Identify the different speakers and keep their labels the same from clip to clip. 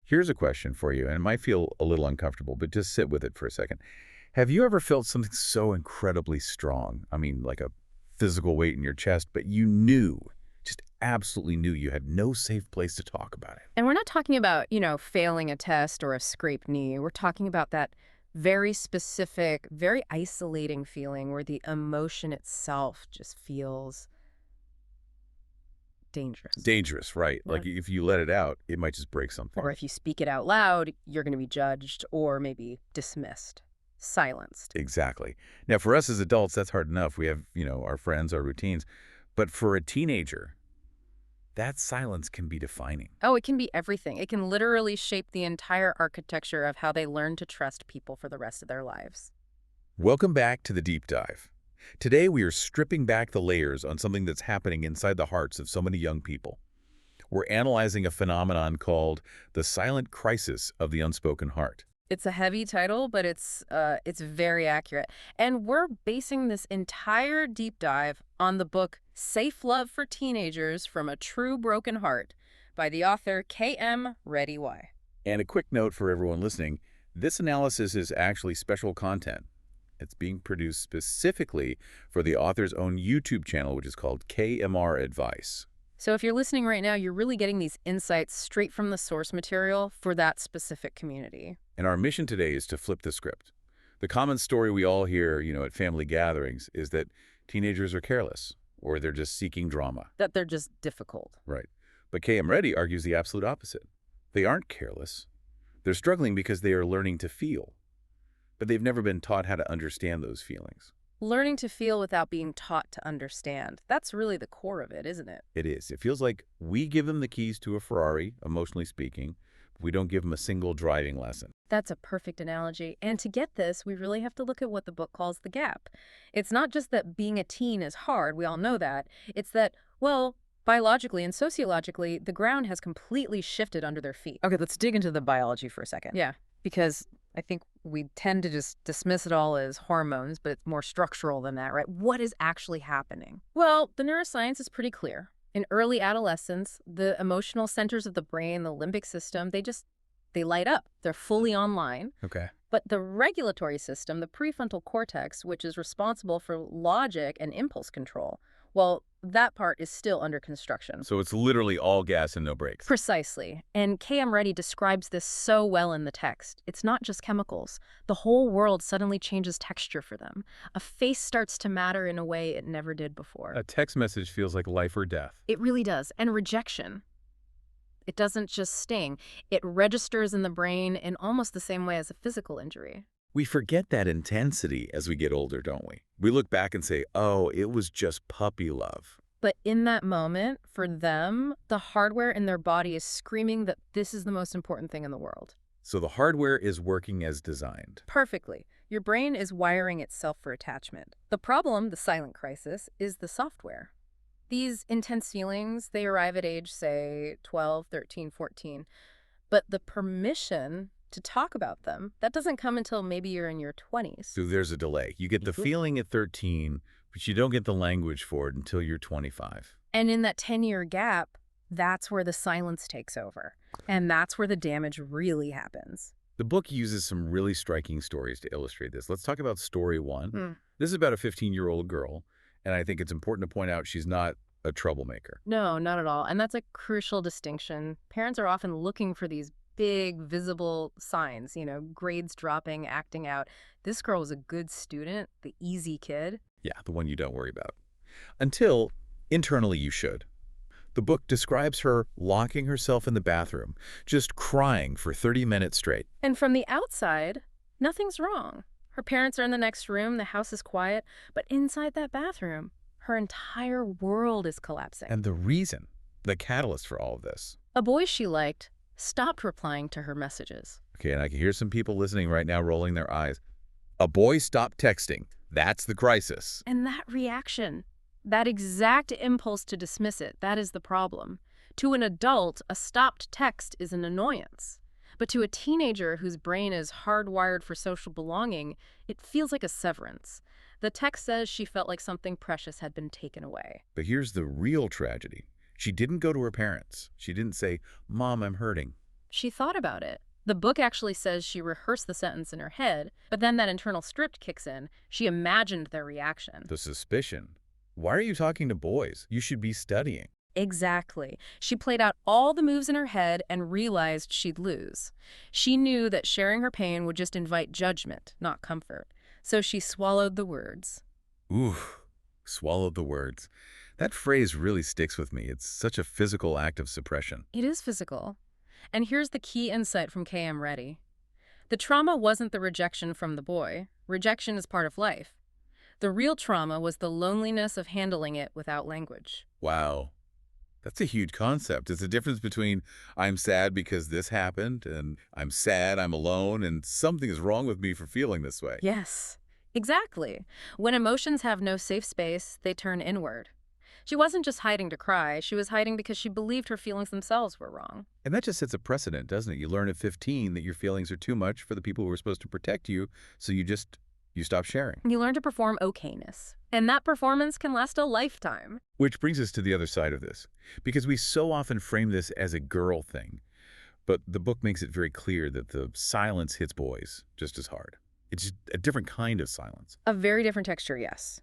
Speaker 1: Here's a question for you, and it might feel a little uncomfortable, but just sit with it for a second. Have you ever felt something so incredibly strong? I mean, like a physical weight in your chest, but you knew, just absolutely knew you had no safe place to talk about it.
Speaker 2: And we're not talking about, failing a test or a scraped knee. We're talking about that very specific, very isolating feeling where the emotion itself just feels dangerous.
Speaker 1: Dangerous, right?
Speaker 2: Yeah.
Speaker 1: Like if you let it out, it might just break something.
Speaker 2: Or if you speak it out loud, you're going to be judged or maybe dismissed, silenced.
Speaker 1: Exactly. Now, for us as adults, that's hard enough. We have, our friends, our routines. But for a teenager, that silence can be defining.
Speaker 2: Oh, it can be everything. It can literally shape the entire architecture of how they learn to trust people for the rest of their lives.
Speaker 1: Welcome back to the Deep Dive. Today, we are stripping back the layers on something that's happening inside the hearts of so many young people. We're analyzing a phenomenon called the silent crisis of the unspoken heart.
Speaker 2: It's a heavy title, but it's very accurate. And we're basing this entire deep dive on the book Safe Love for Teenagers from a True Broken Heart by the author K.M. Reddy Y.
Speaker 1: And a quick note for everyone listening, this analysis is actually special content. It's being produced specifically for the author's own YouTube channel, which is called KMR Advice.
Speaker 2: So if you're listening right now, you're really getting these insights straight from the source material for that specific community.
Speaker 1: And our mission today is to flip the script. The common story we all hear, at family gatherings is that teenagers are careless or they're just seeking drama.
Speaker 2: That they're just difficult.
Speaker 1: Right. But K.M. Reddy argues the absolute opposite. They aren't careless. They're struggling because they are learning to feel. But they've never been taught how to understand those feelings.
Speaker 2: Learning to feel without being taught to understand. That's really the core of it, isn't it?
Speaker 1: It is. It feels like we give them the keys to a Ferrari, emotionally speaking, but we don't give them a single driving lesson.
Speaker 2: That's a perfect analogy. And to get this, we really have to look at what the book calls the gap. It's not just that being a teen is hard, we all know that. It's that, well, biologically and sociologically, the ground has completely shifted under their feet. Okay, let's dig into the biology for a second. Yeah, because I think we tend to just dismiss it all as hormones, but it's more structural than that, right? What is actually happening? Well, the neuroscience is pretty clear. In early adolescence, the emotional centers of the brain, the limbic system, they light up. They're fully online.
Speaker 1: Okay.
Speaker 2: But the regulatory system, the prefrontal cortex, which is responsible for logic and impulse control, well, that part is still under construction.
Speaker 1: So it's literally all gas and no brakes.
Speaker 2: Precisely. And K.M. Reddy describes this so well in the text. It's not just chemicals. The whole world suddenly changes texture for them. A face starts to matter in a way it never did before.
Speaker 1: A text message feels like life or death.
Speaker 2: It really does. And rejection. It doesn't just sting. It registers in the brain in almost the same way as a physical injury.
Speaker 1: We forget that intensity as we get older, don't we? We look back and say, oh, it was just puppy love.
Speaker 2: But in that moment, for them, the hardware in their body is screaming that this is the most important thing in the world.
Speaker 1: So the hardware is working as designed.
Speaker 2: Perfectly. Your brain is wiring itself for attachment. The problem, the silent crisis, is the software. These intense feelings, they arrive at age, say, 12, 13, 14. But the permission to talk about them, that doesn't come until maybe you're in your 20s.
Speaker 1: So there's a delay. You get the feeling at 13, but you don't get the language for it until you're 25.
Speaker 2: And in that 10-year gap, that's where the silence takes over. And that's where the damage really happens.
Speaker 1: The book uses some really striking stories to illustrate this. Let's talk about story one. This is about a 15-year-old girl, and I think it's important to point out she's not a troublemaker.
Speaker 2: No, not at all. And that's a crucial distinction. Parents are often looking for these big, visible signs, grades dropping, acting out. This girl was a good student, the easy kid.
Speaker 1: Yeah, the one you don't worry about. Until, internally you should. The book describes her locking herself in the bathroom, just crying for 30 minutes straight.
Speaker 2: And from the outside, nothing's wrong. Her parents are in the next room, the house is quiet, but inside that bathroom, her entire world is collapsing.
Speaker 1: And the reason, the catalyst for all of this.
Speaker 2: A boy she liked stopped replying to her messages.
Speaker 1: Okay, and I can hear some people listening right now rolling their eyes. A boy stopped texting. That's the crisis.
Speaker 2: And that reaction, that exact impulse to dismiss it, that is the problem. To an adult, a stopped text is an annoyance. But to a teenager whose brain is hardwired for social belonging, it feels like a severance. The text says she felt like something precious had been taken away.
Speaker 1: But here's the real tragedy. She didn't go to her parents. She didn't say, Mom, I'm hurting.
Speaker 2: She thought about it. The book actually says she rehearsed the sentence in her head, but then that internal script kicks in. She imagined their reaction.
Speaker 1: The suspicion. Why are you talking to boys? You should be studying.
Speaker 2: Exactly. She played out all the moves in her head and realized she'd lose. She knew that sharing her pain would just invite judgment, not comfort. So she swallowed the words.
Speaker 1: Ooh, swallowed the words. That phrase really sticks with me. It's such a physical act of suppression.
Speaker 2: It is physical. And here's the key insight from K.M. Reddy. The trauma wasn't the rejection from the boy. Rejection is part of life. The real trauma was the loneliness of handling it without language.
Speaker 1: Wow. That's a huge concept. It's the difference between I'm sad because this happened and I'm sad, I'm alone, and something is wrong with me for feeling this way.
Speaker 2: Yes, exactly. When emotions have no safe space, they turn inward. She wasn't just hiding to cry. She was hiding because she believed her feelings themselves were wrong.
Speaker 1: And that just sets a precedent, doesn't it? You learn at 15 that your feelings are too much for the people who are supposed to protect you, so you stop sharing.
Speaker 2: You learn to perform okayness. And that performance can last a lifetime.
Speaker 1: Which brings us to the other side of this, because we so often frame this as a girl thing. But the book makes it very clear that the silence hits boys just as hard. It's just a different kind of silence.
Speaker 2: A very different texture, yes.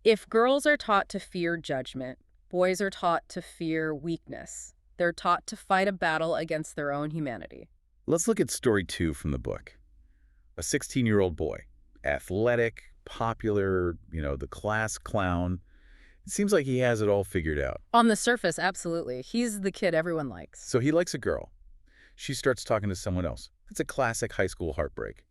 Speaker 2: If girls are taught to fear judgment, boys are taught to fear weakness. They're taught to fight a battle against their own humanity.
Speaker 1: Let's look at story 2 from the book. A 16-year-old boy, athletic, popular, the class clown. It seems like he has it all figured out.
Speaker 2: On the surface, absolutely. He's the kid everyone likes.
Speaker 1: So he likes a girl. She starts talking to someone else. It's a classic high school heartbreak.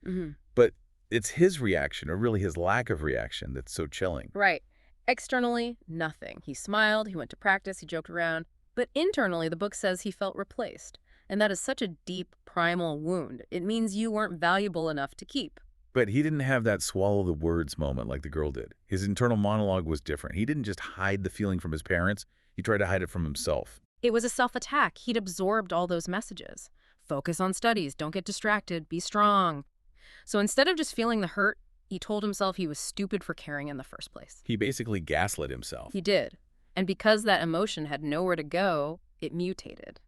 Speaker 1: But it's his reaction, or really his lack of reaction, that's so chilling.
Speaker 2: Right. Externally, nothing. He smiled, he went to practice, he joked around. But internally, the book says he felt replaced. And that is such a deep, primal wound. It means you weren't valuable enough to keep.
Speaker 1: But he didn't have that swallow the words moment like the girl did. His internal monologue was different. He didn't just hide the feeling from his parents. He tried to hide it from himself.
Speaker 2: It was a self-attack. He'd absorbed all those messages. Focus on studies, don't get distracted, be strong. So instead of just feeling the hurt, he told himself he was stupid for caring in the first place.
Speaker 1: He basically gaslit himself.
Speaker 2: He did. And because that emotion had nowhere to go, it mutated.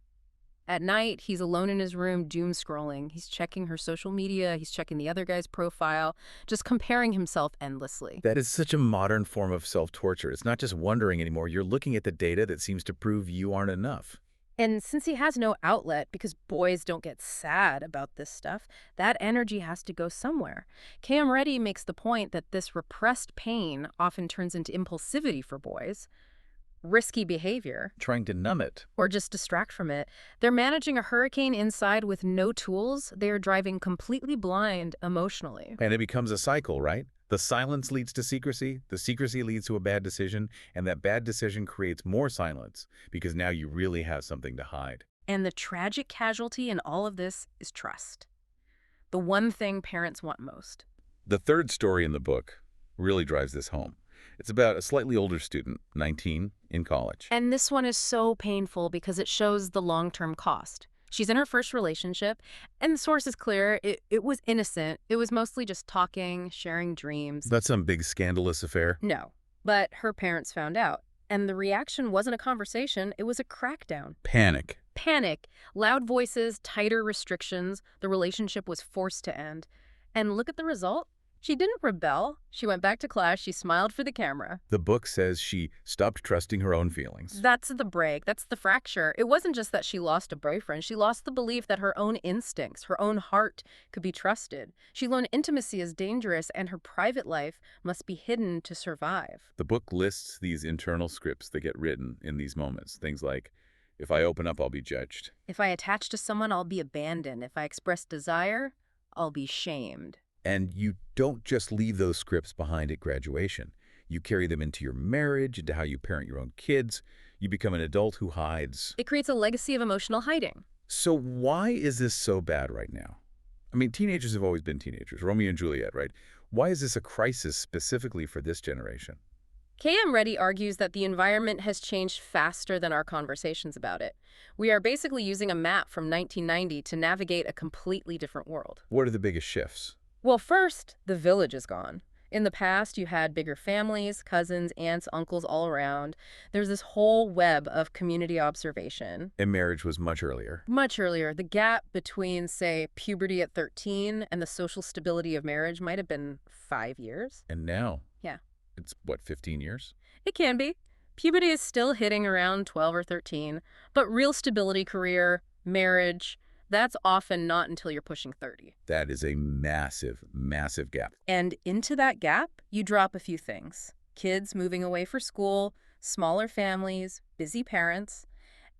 Speaker 2: At night, he's alone in his room, doom scrolling. He's checking her social media. He's checking the other guy's profile, just comparing himself endlessly.
Speaker 1: That is such a modern form of self-torture. It's not just wondering anymore. You're looking at the data that seems to prove you aren't enough.
Speaker 2: And since he has no outlet, because boys don't get sad about this stuff, that energy has to go somewhere. K.M. Reddy makes the point that this repressed pain often turns into impulsivity for boys, risky behavior.
Speaker 1: Trying to numb it.
Speaker 2: Or just distract from it. They're managing a hurricane inside with no tools. They are driving completely blind emotionally.
Speaker 1: And it becomes a cycle, right? The silence leads to secrecy, the secrecy leads to a bad decision, and that bad decision creates more silence because now you really have something to hide.
Speaker 2: And the tragic casualty in all of this is trust. The one thing parents want most.
Speaker 1: The third story in the book really drives this home. It's about a slightly older student, 19, in college.
Speaker 2: And this one is so painful because it shows the long-term cost. She's in her first relationship, and the source is clear. It was innocent. It was mostly just talking, sharing dreams.
Speaker 1: That's some big scandalous affair?
Speaker 2: No, but her parents found out. And the reaction wasn't a conversation, it was a crackdown.
Speaker 1: Panic.
Speaker 2: Panic. Loud voices, tighter restrictions. The relationship was forced to end. And look at the result. She didn't rebel. She went back to class. She smiled for the camera.
Speaker 1: The book says she stopped trusting her own feelings.
Speaker 2: That's the break. That's the fracture. It wasn't just that she lost a boyfriend. She lost the belief that her own instincts, her own heart could be trusted. She learned intimacy is dangerous and her private life must be hidden to survive.
Speaker 1: The book lists these internal scripts that get written in these moments. Things like, if I open up, I'll be judged.
Speaker 2: If I attach to someone, I'll be abandoned. If I express desire, I'll be shamed.
Speaker 1: And you don't just leave those scripts behind at graduation. You carry them into your marriage, into how you parent your own kids. You become an adult who hides.
Speaker 2: It creates a legacy of emotional hiding.
Speaker 1: So why is this so bad right now? I mean, teenagers have always been teenagers. Romeo and Juliet, right? Why is this a crisis specifically for this generation?
Speaker 2: K.M. Reddy argues that the environment has changed faster than our conversations about it. We are basically using a map from 1990 to navigate a completely different world.
Speaker 1: What are the biggest shifts?
Speaker 2: Well, first, the village is gone. In the past, you had bigger families, cousins, aunts, uncles all around. There's this whole web of community observation.
Speaker 1: And marriage was much earlier.
Speaker 2: Much earlier, the gap between, say, puberty at 13 and the social stability of marriage might have been 5 years.
Speaker 1: And now,
Speaker 2: Yeah,
Speaker 1: it's what, 15 years?
Speaker 2: it can be. Puberty is still hitting around 12 or 13, but real stability, career, marriage, that's often not until you're pushing 30.
Speaker 1: That is a massive, massive gap.
Speaker 2: And into that gap, you drop a few things. Kids moving away for school, smaller families, busy parents,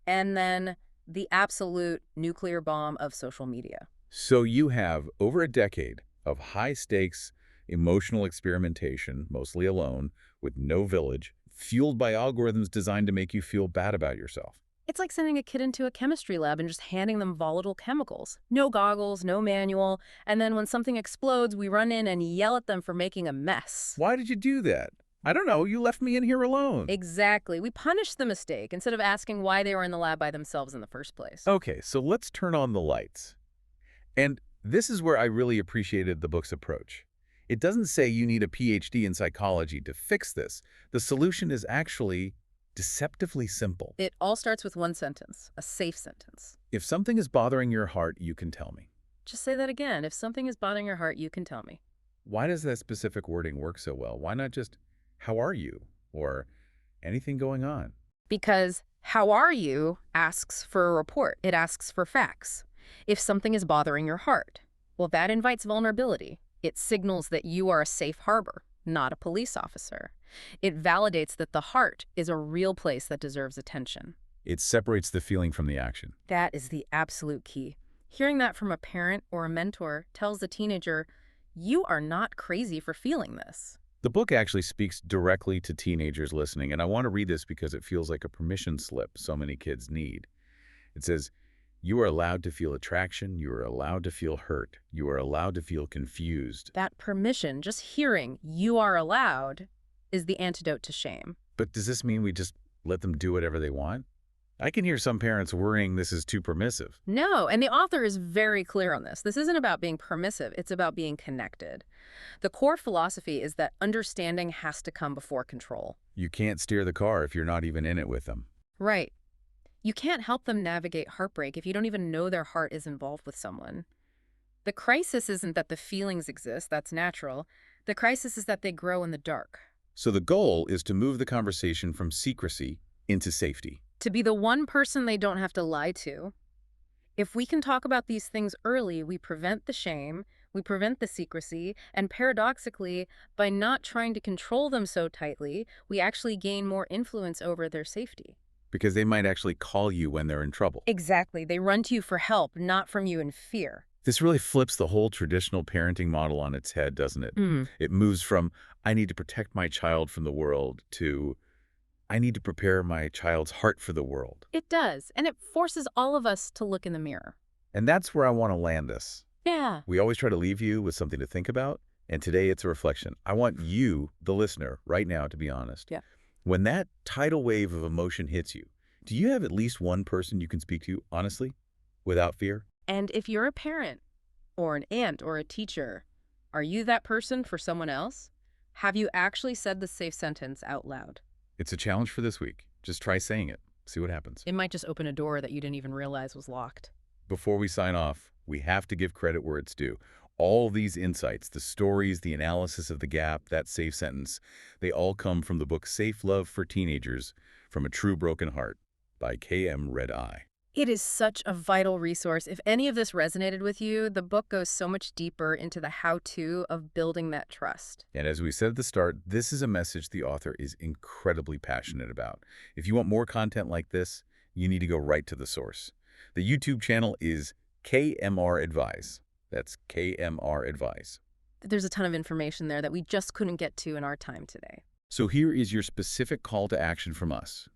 Speaker 2: and then the absolute nuclear bomb of social media.
Speaker 1: So you have over a decade of high-stakes emotional experimentation, mostly alone, with no village, fueled by algorithms designed to make you feel bad about yourself.
Speaker 2: It's like sending a kid into a chemistry lab and just handing them volatile chemicals. No goggles, no manual, and then when something explodes, we run in and yell at them for making a mess.
Speaker 1: Why did you do that? I don't know. You left me in here alone.
Speaker 2: Exactly. We punish the mistake instead of asking why they were in the lab by themselves in the first place.
Speaker 1: Okay, so let's turn on the lights. And this is where I really appreciated the book's approach. It doesn't say you need a PhD in psychology to fix this. The solution is actually deceptively simple.
Speaker 2: It all starts with one sentence, a safe sentence.
Speaker 1: If something is bothering your heart, you can tell me.
Speaker 2: Just say that again. If something is bothering your heart, you can tell me.
Speaker 1: Why does that specific wording work so well? Why not just, how are you? Or anything going on?
Speaker 2: Because how are you asks for a report. It asks for facts. If something is bothering your heart, well, that invites vulnerability. It signals that you are a safe harbor, not a police officer. It validates that the heart is a real place that deserves attention.
Speaker 1: It separates the feeling from the action.
Speaker 2: That is the absolute key. Hearing that from a parent or a mentor tells the teenager, you are not crazy for feeling this.
Speaker 1: The book actually speaks directly to teenagers listening, and I want to read this because it feels like a permission slip so many kids need. It says, you are allowed to feel attraction, you are allowed to feel hurt, you are allowed to feel confused.
Speaker 2: That permission, just hearing you are allowed, is the antidote to shame.
Speaker 1: But does this mean we just let them do whatever they want? I can hear some parents worrying this is too permissive.
Speaker 2: No, and the author is very clear on this. This isn't about being permissive, it's about being connected. The core philosophy is that understanding has to come before control.
Speaker 1: You can't steer the car if you're not even in it with them.
Speaker 2: Right. You can't help them navigate heartbreak if you don't even know their heart is involved with someone. The crisis isn't that the feelings exist, that's natural. The crisis is that they grow in the dark.
Speaker 1: So the goal is to move the conversation from secrecy into safety.
Speaker 2: To be the one person they don't have to lie to. If we can talk about these things early, we prevent the shame, we prevent the secrecy, and paradoxically, by not trying to control them so tightly, we actually gain more influence over their safety.
Speaker 1: Because they might actually call you when they're in trouble.
Speaker 2: Exactly. They run to you for help, not from you in fear.
Speaker 1: This really flips the whole traditional parenting model on its head, doesn't it? It moves from, I need to protect my child from the world, to, I need to prepare my child's heart for the world.
Speaker 2: It does, and it forces all of us to look in the mirror.
Speaker 1: And that's where I want to land this.
Speaker 2: Yeah.
Speaker 1: We always try to leave you with something to think about, and today it's a reflection. I want you, the listener, right now to be honest.
Speaker 2: Yeah.
Speaker 1: When that tidal wave of emotion hits you, do you have at least one person you can speak to, honestly, without fear?
Speaker 2: And if you're a parent, or an aunt, or a teacher, are you that person for someone else? Have you actually said the safe sentence out loud?
Speaker 1: It's a challenge for this week. Just try saying it. See what happens.
Speaker 2: It might just open a door that you didn't even realize was locked.
Speaker 1: Before we sign off, we have to give credit where it's due. All these insights, the stories, the analysis of the gap, that safe sentence, they all come from the book Safe Love for Teenagers, From a True Broken Heart by K.M. Red Eye.
Speaker 2: It is such a vital resource. If any of this resonated with you, the book goes so much deeper into the how-to of building that trust.
Speaker 1: And as we said at the start, this is a message the author is incredibly passionate about. If you want more content like this, you need to go right to the source. The YouTube channel is KMR Advice. That's KMR Advice.
Speaker 2: There's a ton of information there that we just couldn't get to in our time today.
Speaker 1: So here is your specific call to action from us.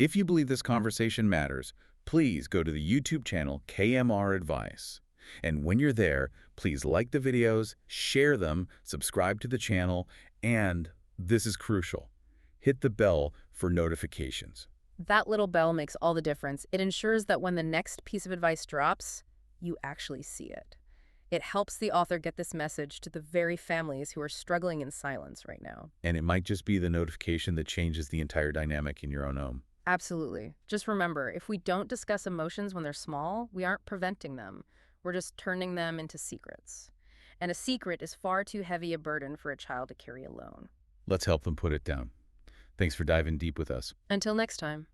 Speaker 1: If you believe this conversation matters, please go to the YouTube channel KMR Advice. And when you're there, please like the videos, share them, subscribe to the channel, and, this is crucial, hit the bell for notifications.
Speaker 2: That little bell makes all the difference. It ensures that when the next piece of advice drops, you actually see it. It helps the author get this message to the very families who are struggling in silence right now.
Speaker 1: And it might just be the notification that changes the entire dynamic in your own home.
Speaker 2: Absolutely. Just remember, if we don't discuss emotions when they're small, we aren't preventing them. We're just turning them into secrets. And a secret is far too heavy a burden for a child to carry alone.
Speaker 1: Let's help them put it down. Thanks for diving deep with us.
Speaker 2: Until next time.